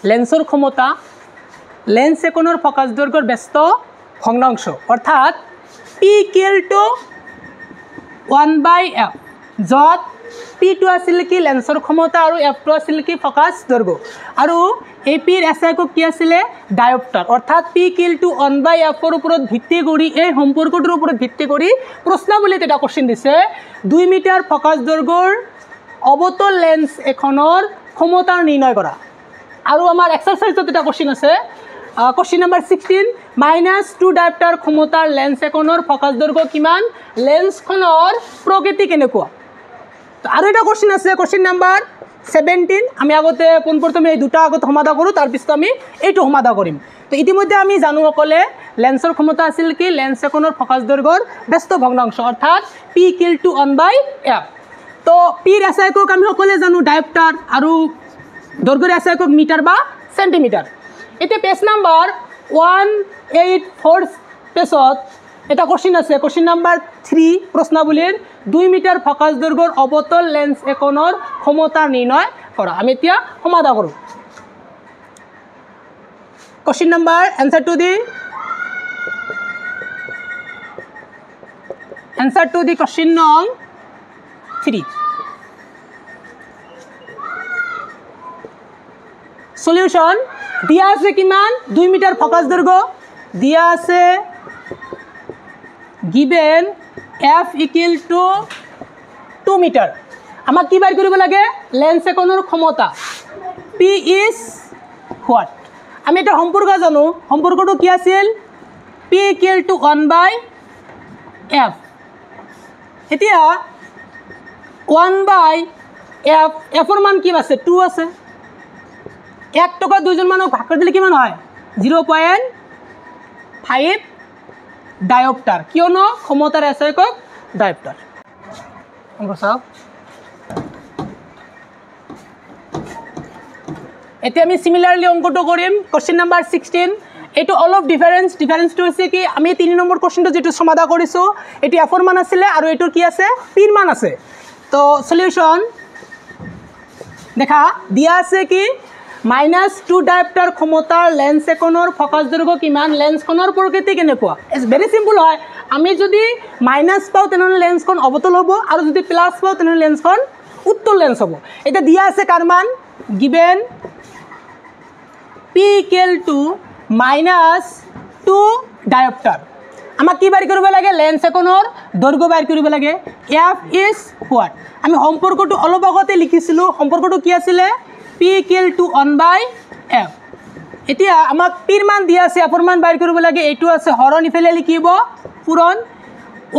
লেন্সৰ ক্ষমতা লেন্স এখনৰ ফকাছ দৈৰ্ঘ্যৰ ব্যস্ত ভগ্নাংশ অৰ্থাৎ P = 1/f য'ত P2 আছিল কি লেন্সৰ ক্ষমতা আৰু F2 আছিল কি ফকাছ দৈৰ্ঘ্য আৰু AP ৰ SI একক কি আছিল ডায়োপ্টাৰ অৰ্থাৎ P = 1/f ৰ ওপৰত ভিত্তি কৰি এই সম্পৰ্কটোৰ ওপৰত ভিত্তি কৰি প্ৰশ্নাৱলীত এটা কোশ্চেন দিছে 2 মিটাৰ ফকাছ দৈৰ্ঘ্যৰ অৱতল লেন্স এখনৰ ক্ষমতা নিৰ্ণয় কৰা আৰু আমাৰ এক্সাৰসাইজত এটা কোশ্চেন আছে কোশ্চেন নাম্বাৰ 16 -2 ডায়োপ্টাৰ ক্ষমতাৰ লেন্স এখনৰ ফকাছ দৈৰ্ঘ্য কিমান লেন্সখনৰ প্ৰকৃতি কেনেকুৱা আৰু এটা কোশ্চেন আছে কোশ্চেন নাম্বাৰ 17 আমি আগতে পোনপ্ৰথমে এই দুটা আগত সমাধান কৰোঁ তাৰ পিছত আমি এইটো সমাধান কৰিম তো ইতিমধ্যে আমি জানো সকলে লেন্সৰ ক্ষমতা আছিল কি লেন্স এখনৰ ফকাছ দৈৰ্ঘ্যৰ ব্যস্ত ভগ্নাংশ অৰ্থাৎ P = 1/f তো P ৰ SI একক আমি সকলে জানো ডায়োপ্টাৰ আৰু দৈৰ্ঘ্যৰ SI একক মিটাৰ বা সেন্টিমিটাৰ এতিয়া পেজ নাম্বাৰ 184 পেজত এটা কোশ্চেন আছে কোশ্চেন নাম্বাৰ 3 প্ৰশ্নাৱলীৰ 2 মিটাৰ ফকাছ দৈৰ্ঘ্যৰ অৱতল লেন্স এখনৰ ক্ষমতা নিৰ্ণয় কৰা আমি এতিয়া সমাধান কৰোঁ question number answer to the question nong 3 solution দিয়া আছে কিমান 2 মিটাৰ ফকাছ দৈৰ্ঘ্য দিয়া আছে given f = 2 মিটাৰ আমাক কি বাই কৰিব লাগে লেন্স এখনৰ ক্ষমতা P is what আমি এটা সম্পৰ্ক জানো সম্পৰ্কটো কি আছিল P = 1/f এতিয়া 1/f f ৰ মান কি আছে 2 আছে 1 টকা দুইজন মানক ভাগ কৰি দিলে কিমান হয় 0.5 ডায়োপ্টাৰ কিয়নো ক্ষমতাৰ SI একক ডায়োপ্টাৰ অংক চাওক এতিয়া আমি সিমিলাৰলি অংকটো কৰিম কোশ্চেন নাম্বাৰ 16 এটো অলপ ডিফাৰেন্সটো হৈছে কি আমি 3 নম্বৰ কোশ্চেনটো যেটো সমাধান কৰিছো এটি f ৰ মান আছিল আৰু এটোৰ কি আছে p ৰ মান আছে তো সলিউশন দেখা দিয়া আছে কি -2 ডায়োপ্টাৰ ক্ষমতাৰ লেন্স এখনৰ ফকাছ দৈৰ্ঘ্য কিমান লেন্সখনৰ প্ৰকৃতি কেনেকুৱা ইটস ভেৰি সিম্পল হয় আমি যদি মাইনাস পাও তেনন লেন্সখন অৱতল হ'ব আৰু যদি প্লাস পাও তেনন লেন্সখন উত্তল লেন্স হ'ব এটা দিয়া আছে কার মান given P = -2 ডায়োপ্টাৰ আমাক কি বাই কৰিব লাগে লেন্স এখনৰ দৈৰ্ঘ্য বাই কৰিব লাগে f is what আমি সম্পৰ্কটো অলপ আগতে লিখিছিলো সম্পৰ্কটো কি আছিল P = 1/f এতিয়া আমাক p ৰ মান দিয়া আছে f ৰ মান বাই কৰিব লাগে এইটো আছে হৰণ ইফালে লিখিব পূৰণ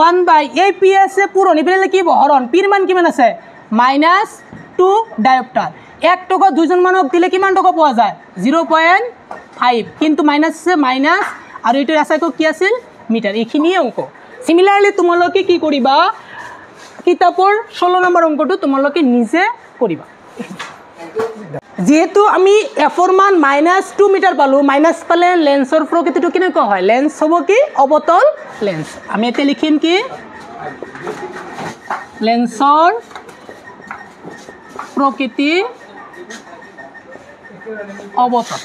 1/a p আছে পূৰণ ইফালে লিখিব হৰণ p ৰ মান কিমান আছে -2 ডায়োপ্টাৰ 1 টকা দুইজন মানক দিলে কিমান টকা পোৱা যায় 0.5 কিন্তু মাইনাস আছে মাইনাস আৰু এটোৰ SI একক কি আছিল মিটাৰ এইখিনি অংক সিমিলাৰলি তোমালোকে কি কৰিবা কিতাপৰ 16 নম্বৰ অংকটো তোমালোকে নিজে কৰিবা যেহেতু আমি f ৰ মান -2 মিটাৰ পালো মাইনাস পালে লেন্সৰ প্ৰকৃতিটো কেনেকুৱা হয় লেন্স হ'ব কি অৱতল লেন্স আমি এতে লিখিম কি লেন্সৰ প্ৰকৃতি অৱতল